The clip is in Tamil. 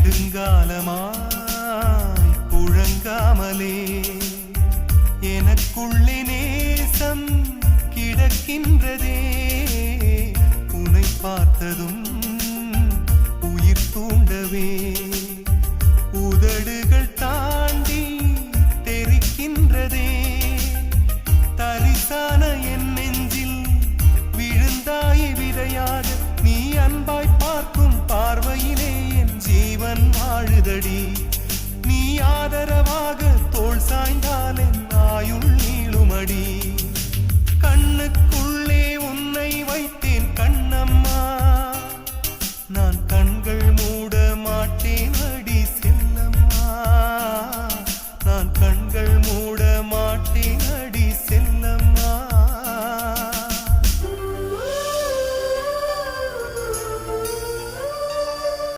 நெடுங்காலமாய் புழங்காமலே எனக்குள்ளே நேசம் கிடக்கின்றதே. உன்னை பார்த்ததும் உயிர் தூண்டவே உதடுகள் தாண்டி தெரிக்கின்றதே. தரிசான என் நெஞ்சில் விழுந்தாய் விதையாக, நீ அன்பாய் பார்க்கும் பார்வையிலே என் ஜீவன் வாழுதடி. நீ ஆதரவாக